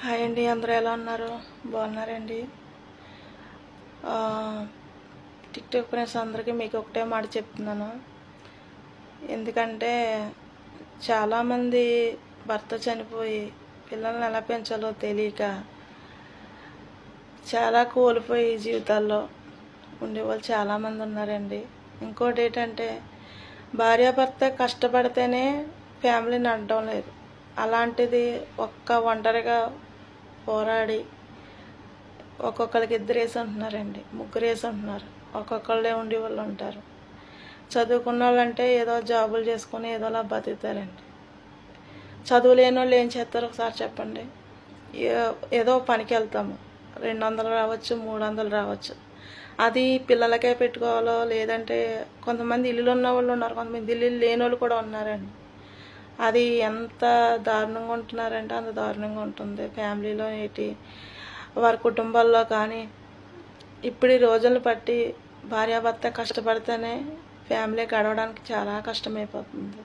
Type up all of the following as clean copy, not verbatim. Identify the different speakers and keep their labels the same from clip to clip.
Speaker 1: Hi అండి, అందరూ ఎలా ఉన్నారు? బాగున్నారండి? టిక్టాక్ ఫ్రెండ్స్ అందరికీ మీకు ఒకటే మాట చెప్తున్నాను. ఎందుకంటే చాలామంది భర్త చనిపోయి పిల్లల్ని ఎలా పెంచాలో తెలియక చాలా కోల్పోయి జీవితాల్లో ఉండేవాళ్ళు చాలామంది ఉన్నారండి. ఇంకోటి ఏంటంటే భార్యాభర్త కష్టపడితేనే ఫ్యామిలీ నడవడం లేదు. అలాంటిది ఒంటరిగా పోరాడి ఒక్కొక్కరికి 2 వేసి ఉంటున్నారండి, 3 వేసి ఉంటున్నారు. ఒక్కొక్కళ్ళే ఉండి వాళ్ళు ఉంటారు. చదువుకున్న వాళ్ళంటే ఏదో జాబులు చేసుకుని ఏదోలా బతుకుతారండి. చదువు లేని వాళ్ళు ఏం చేస్తారు ఒకసారి చెప్పండి? ఏదో పనికి వెళ్తాము, 200 రావచ్చు, 300 రావచ్చు. అది పిల్లలకే పెట్టుకోవాలో లేదంటే కొంతమంది ఇల్లులు ఉన్న వాళ్ళు ఉన్నారు, కొంతమంది ఇల్లు లేని వాళ్ళు కూడా ఉన్నారండి. అది ఎంత దారుణంగా ఉంటున్నారంటే అంత దారుణంగా ఉంటుంది ఫ్యామిలీలో వారి కుటుంబాల్లో. కానీ ఇప్పుడు ఈ రోజులను బట్టి భార్యాభర్త కష్టపడితేనే ఫ్యామిలీ గడవడానికి చాలా కష్టమైపోతుంది.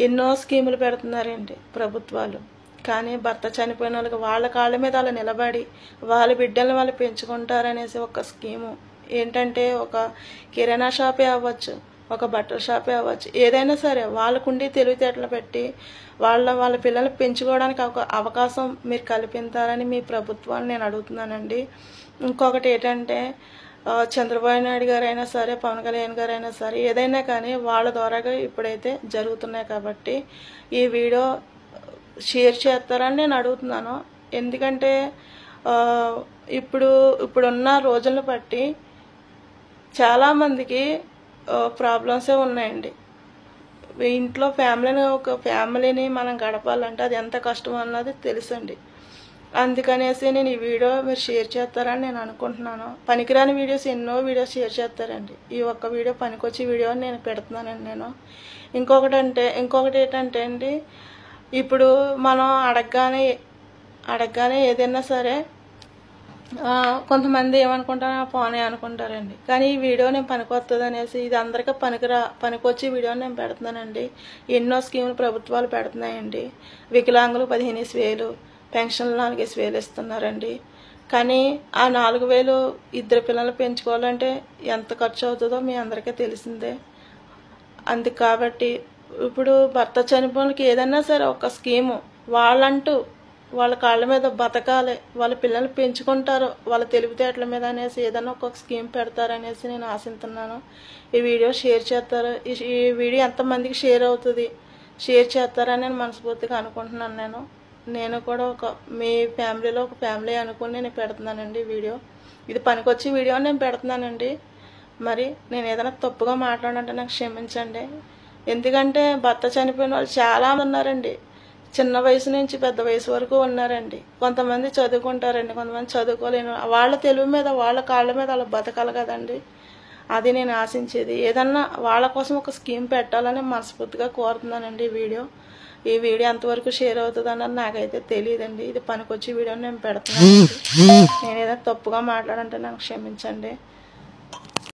Speaker 1: ఎన్నో స్కీములు పెడుతున్నారండి ప్రభుత్వాలు. కానీ భర్త చనిపోయిన వాళ్ళకి వాళ్ళ కాళ్ళ మీద వాళ్ళు నిలబడి వాళ్ళ బిడ్డలను వాళ్ళు పెంచుకుంటారనేసి ఒక స్కీము ఏంటంటే, ఒక కిరాణా షాపే అవ్వచ్చు, ఒక బట్టల షాపే అవ్వచ్చు, ఏదైనా సరే వాళ్ళకుండి తెలివితేటలు పెట్టి వాళ్ళ పిల్లల్ని పెంచుకోవడానికి ఒక అవకాశం మీరు కల్పిస్తారని మీ ప్రభుత్వాన్ని నేను అడుగుతున్నానండి. ఇంకొకటి ఏంటంటే, చంద్రబాబు నాయుడు గారైనా సరే, పవన్ కళ్యాణ్ గారైనా సరే, ఏదైనా కానీ వాళ్ళ ద్వారాగా ఇప్పుడైతే జరుగుతున్నాయి. కాబట్టి ఈ వీడియో షేర్ చేస్తారని నేను అడుగుతున్నాను. ఎందుకంటే ఇప్పుడున్న రోజులను బట్టి చాలామందికి ప్రాబ్లమ్సే ఉన్నాయండి. ఇంట్లో ఒక ఫ్యామిలీని మనం గడపాలంటే అది ఎంత కష్టం అన్నది తెలుసండి. అందుకనేసి నేను ఈ వీడియో మీరు షేర్ చేస్తారని నేను అనుకుంటున్నాను. పనికిరాని వీడియోస్ ఎన్నో వీడియోస్ షేర్ చేస్తారండి. ఈ ఒక్క వీడియో పనికొచ్చే వీడియో నేను పెడుతున్నానండి నేను. ఇంకొకటి ఏంటంటే అండి, ఇప్పుడు మనం అడగగానే ఏదైనా సరే కొంతమంది ఏమనుకుంటారో పోనీ అనుకుంటారండి. కానీ ఈ వీడియో నేను పనికొస్తుంది అనేసి ఇది అందరికీ పనికొచ్చే వీడియోని నేను పెడుతున్నానండి. ఎన్నో స్కీములు ప్రభుత్వాలు పెడుతున్నాయండి. వికలాంగులు 15,000, పెన్షన్లు 4,000 ఇస్తున్నారండి. కానీ ఆ 4,000 2 పిల్లలు పెంచుకోవాలంటే ఎంత ఖర్చు అవుతుందో మీ అందరికీ తెలిసిందే. కాబట్టి ఇప్పుడు భర్త చనిపోయినకి ఏదైనా సరే ఒక స్కీము వాళ్ళ కాళ్ళ మీద బతకాలి, వాళ్ళ పిల్లల్ని పెంచుకుంటారు వాళ్ళ తెలివితేటల మీద అనేసి ఏదైనా ఒక స్కీమ్ పెడతారనేసి నేను ఆశిస్తున్నాను. ఈ వీడియో షేర్ చేస్తారు. ఈ వీడియో ఎంతమందికి షేర్ అవుతుంది, షేర్ చేస్తారని నేను మనస్ఫూర్తిగా అనుకుంటున్నాను. నేను కూడా మీ ఫ్యామిలీలో ఒక ఫ్యామిలీ అనుకుని నేను పెడుతున్నానండి వీడియో. ఇది పనికొచ్చే వీడియో నేను పెడుతున్నానండి. మరి నేను ఏదైనా తప్పుగా మాట్లాడంటే నాకు క్షమించండి. ఎందుకంటే భర్త చనిపోయిన వాళ్ళు చాలా ఉన్నారండి. చిన్న వయసు నుంచి పెద్ద వయసు వరకు ఉన్నారండి. కొంతమంది చదువుకుంటారండి, కొంతమంది చదువుకోలేని వాళ్ళ తెలివి మీద వాళ్ళ కాళ్ళ మీద వాళ్ళు బతకాలి కదండి. అది నేను ఆశించేది. ఏదన్నా వాళ్ళ కోసం ఒక స్కీమ్ పెట్టాలని మనస్ఫూర్తిగా కోరుతున్నానండి. ఈ వీడియో ఎంతవరకు షేర్ అవుతుంది అన్నది నాకైతే తెలియదండి. ఇది పనికొచ్చే వీడియోని నేను పెడుతున్నాను. నేను ఏదైనా తప్పుగా మాట్లాడంటే నాకు క్షమించండి.